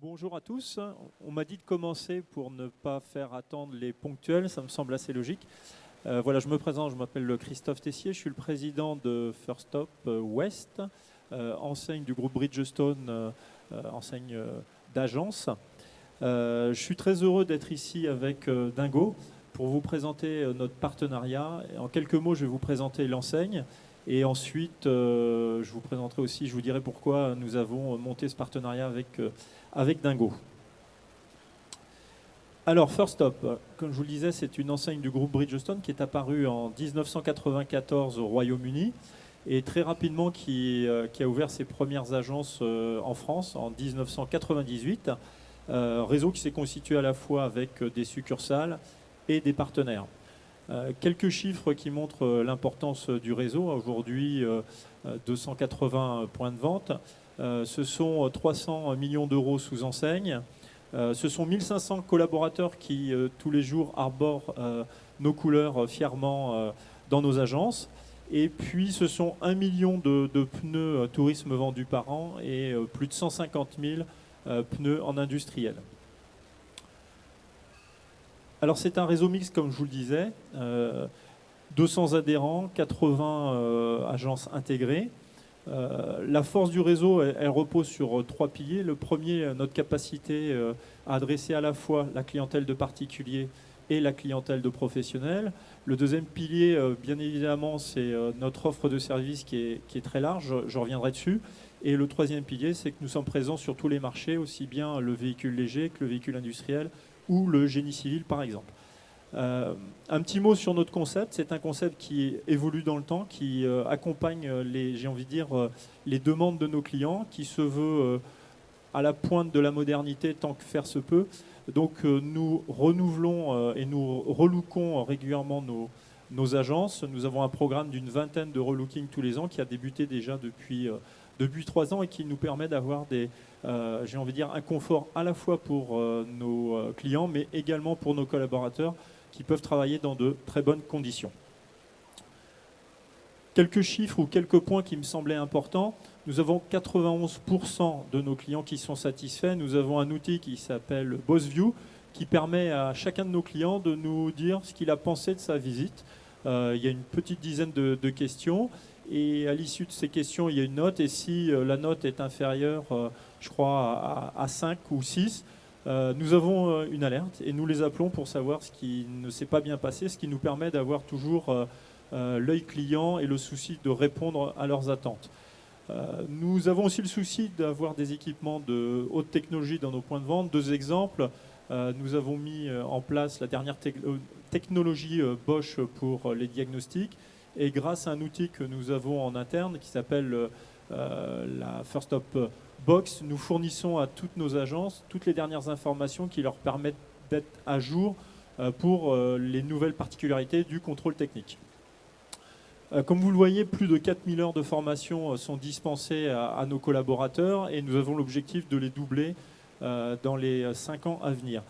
Bonjour à tous. On m'a dit de commencer pour ne pas faire attendre les ponctuels. Ça me semble assez logique. Voilà, je me présente. Je m'appelle Christophe Tessier. Je suis le président de First Stop West, enseigne du groupe Bridgestone, enseigne d'agence. Je suis très heureux d'être ici avec Dingo pour vous présenter notre partenariat. En quelques mots, je vais vous présenter l'enseigne. Et ensuite, je vous présenterai aussi, je vous dirai pourquoi nous avons monté ce partenariat avec Dingo. Alors, First Stop, comme je vous le disais, c'est une enseigne du groupe Bridgestone qui est apparue en 1994 au Royaume-Uni et très rapidement qui a ouvert ses premières agences en France en 1998. Réseau qui s'est constitué à la fois avec des succursales et des partenaires. Quelques chiffres qui montrent l'importance du réseau. Aujourd'hui, 280 points de vente. Ce sont 300 millions d'euros sous enseigne. Ce sont 1500 collaborateurs qui, tous les jours, arborent nos couleurs fièrement dans nos agences. Et puis, ce sont 1 million de pneus tourisme vendus par an et plus de 150 000 pneus en industriel. Alors c'est un réseau mixte, comme je vous le disais, 200 adhérents, 80 agences intégrées. La force du réseau, elle repose sur 3 piliers. Le premier, notre capacité à adresser à la fois la clientèle de particuliers et la clientèle de professionnels. Le deuxième pilier, bien évidemment, c'est notre offre de services qui est très large, je reviendrai dessus. Et le troisième pilier, c'est que nous sommes présents sur tous les marchés, aussi bien le véhicule léger que le véhicule industriel, ou le génie civil, par exemple. Un petit mot sur notre concept. C'est un concept qui évolue dans le temps, qui accompagne j'ai envie de dire, les demandes de nos clients, qui se veut à la pointe de la modernité tant que faire se peut. Donc nous renouvelons et nous relookons régulièrement nos agences. Nous avons un programme d'une vingtaine de relooking tous les ans qui a débuté déjà depuis 3 ans et qui nous permet d'avoir j'ai envie de dire, un confort à la fois pour nos clients, mais également pour nos collaborateurs qui peuvent travailler dans de très bonnes conditions. Quelques chiffres ou quelques points qui me semblaient importants. Nous avons 91% de nos clients qui sont satisfaits. Nous avons un outil qui s'appelle BossView qui permet à chacun de nos clients de nous dire ce qu'il a pensé de sa visite. Il y a une petite dizaine de questions. Et à l'issue de ces questions, il y a une note. Et si la note est inférieure, je crois, à 5 ou 6, nous avons une alerte et nous les appelons pour savoir ce qui ne s'est pas bien passé, ce qui nous permet d'avoir toujours l'œil client et le souci de répondre à leurs attentes. Nous avons aussi le souci d'avoir des équipements de haute technologie dans nos points de vente. 2 exemples. Nous avons mis en place la dernière technologie Bosch pour les diagnostics. Et grâce à un outil que nous avons en interne qui s'appelle la First Stop Box, nous fournissons à toutes nos agences toutes les dernières informations qui leur permettent d'être à jour pour les nouvelles particularités du contrôle technique. Comme vous le voyez, plus de 4000 heures de formation sont dispensées à nos collaborateurs et nous avons l'objectif de les doubler dans les 5 ans à venir.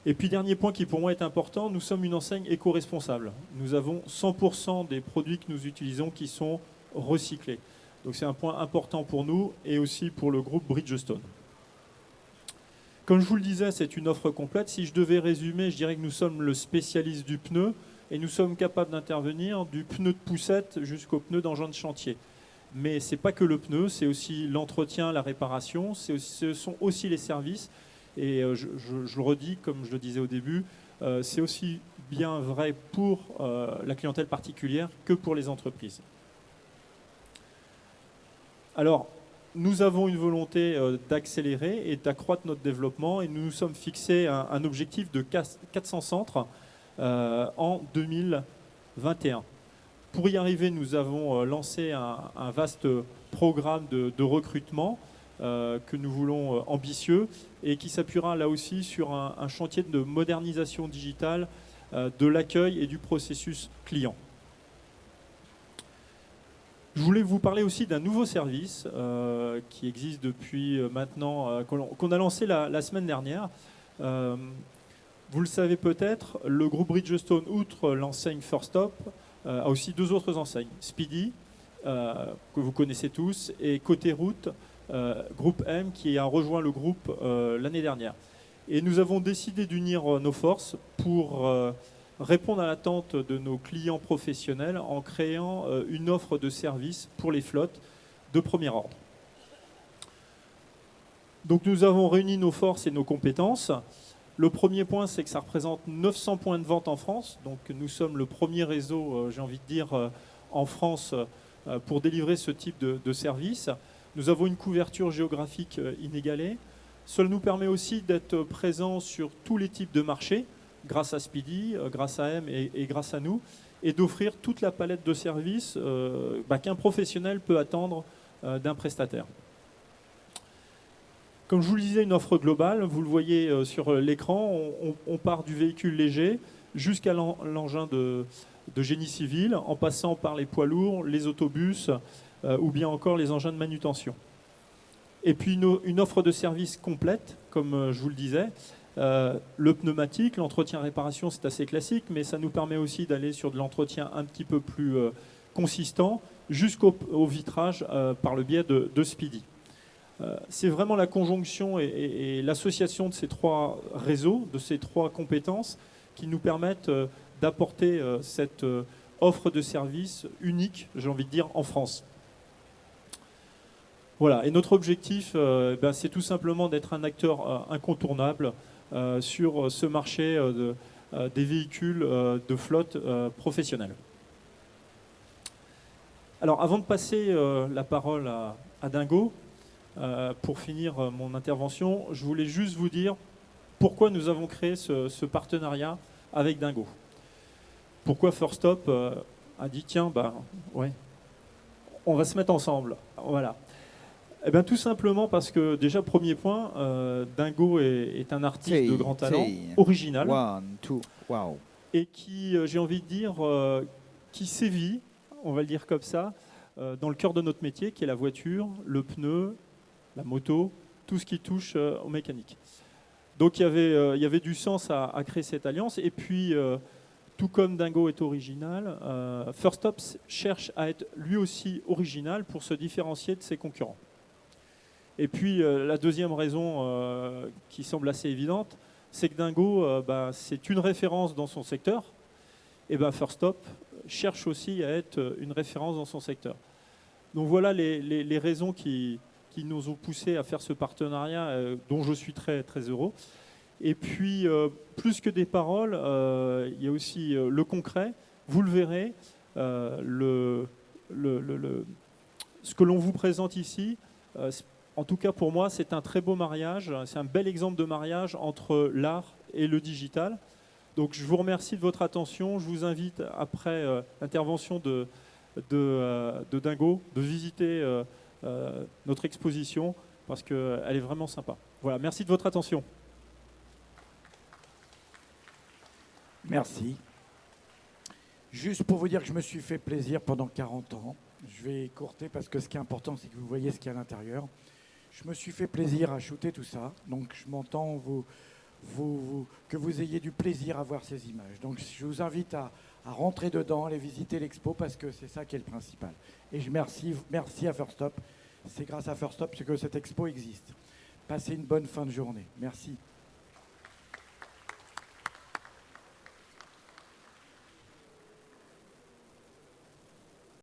Et puis, dernier point qui pour moi est important, nous sommes une enseigne éco-responsable. Nous avons 100% des produits que nous utilisons qui sont recyclés. Donc c'est un point important pour nous et aussi pour le groupe Bridgestone. Comme je vous le disais, c'est une offre complète. Si je devais résumer, je dirais que nous sommes le spécialiste du pneu et nous sommes capables d'intervenir du pneu de poussette jusqu'au pneu d'engin de chantier. Mais ce n'est pas que le pneu, c'est aussi l'entretien, la réparation, ce sont aussi les services. Et je le redis, comme je le disais au début, c'est aussi bien vrai pour la clientèle particulière que pour les entreprises. Alors, nous avons une volonté d'accélérer et d'accroître notre développement et nous nous sommes fixés un objectif de 400 centres en 2021. Pour y arriver, nous avons lancé un vaste programme de recrutement que nous voulons ambitieux et qui s'appuiera là aussi sur un chantier de modernisation digitale de l'accueil et du processus client. Je voulais vous parler aussi d'un nouveau service qui existe depuis maintenant, qu'on a lancé la semaine dernière. Vous le savez peut-être, le groupe Bridgestone, outre l'enseigne First Stop, a aussi 2 autres enseignes, Speedy, que vous connaissez tous, et Côté Route, groupe M, qui a rejoint le groupe l'année dernière. Et nous avons décidé d'unir nos forces pour répondre à l'attente de nos clients professionnels en créant une offre de service pour les flottes de premier ordre. Donc nous avons réuni nos forces et nos compétences. Le premier point, c'est que ça représente 900 points de vente en France. Donc nous sommes le premier réseau, j'ai envie de dire, en France pour délivrer ce type de service. Nous avons une couverture géographique inégalée. Cela nous permet aussi d'être présents sur tous les types de marchés, grâce à Speedy, grâce à M et grâce à nous, et d'offrir toute la palette de services qu'un professionnel peut attendre d'un prestataire. Comme je vous le disais, une offre globale, vous le voyez sur l'écran, on part du véhicule léger jusqu'à l'engin de génie civil, en passant par les poids lourds, les autobus ou bien encore les engins de manutention. Et puis une offre de service complète, comme je vous le disais. Le pneumatique, l'entretien-réparation, c'est assez classique, mais ça nous permet aussi d'aller sur de l'entretien un petit peu plus consistant, jusqu'au vitrage par le biais de Speedy. C'est vraiment la conjonction et l'association de ces trois réseaux, de ces trois compétences, qui nous permettent d'apporter cette offre de service unique, j'ai envie de dire, en France. Voilà, et notre objectif, c'est tout simplement d'être un acteur incontournable sur ce marché des véhicules de flotte professionnelle. Alors, avant de passer la parole à Dingo, pour finir mon intervention, je voulais juste vous dire pourquoi nous avons créé ce partenariat avec Dingo. Pourquoi First Stop a dit, tiens, ouais, on va se mettre ensemble. Voilà. Eh bien, tout simplement parce que, déjà, premier point, Dingo est un artiste de grand talent, original, wow. Et qui, j'ai envie de dire, qui sévit, on va le dire comme ça, dans le cœur de notre métier, qui est la voiture, le pneu, la moto, tout ce qui touche aux mécaniques. Donc, il y avait du sens à créer cette alliance. Et puis, tout comme Dingo est original, First Stop cherche à être lui aussi original pour se différencier de ses concurrents. Et puis, la deuxième raison qui semble assez évidente, c'est que Dingo, c'est une référence dans son secteur. Et First Stop cherche aussi à être une référence dans son secteur. Donc voilà les raisons qui nous ont poussés à faire ce partenariat dont je suis très, très heureux. Et puis, plus que des paroles, il y a aussi le concret. Vous le verrez, ce que l'on vous présente ici, en tout cas pour moi, c'est un très beau mariage. C'est un bel exemple de mariage entre l'art et le digital. Donc je vous remercie de votre attention. Je vous invite, après l'intervention de Dingo, de visiter notre exposition parce qu'elle est vraiment sympa. Voilà, merci de votre attention. Merci. Juste pour vous dire que je me suis fait plaisir pendant 40 ans. Je vais écourter parce que ce qui est important, c'est que vous voyez ce qu'il y a à l'intérieur. Je me suis fait plaisir à shooter tout ça. Donc je m'entends que vous ayez du plaisir à voir ces images. Donc je vous invite à rentrer dedans, aller visiter l'expo parce que c'est ça qui est le principal. Et je merci à First Stop. C'est grâce à First Stop que cette expo existe. Passez une bonne fin de journée. Merci.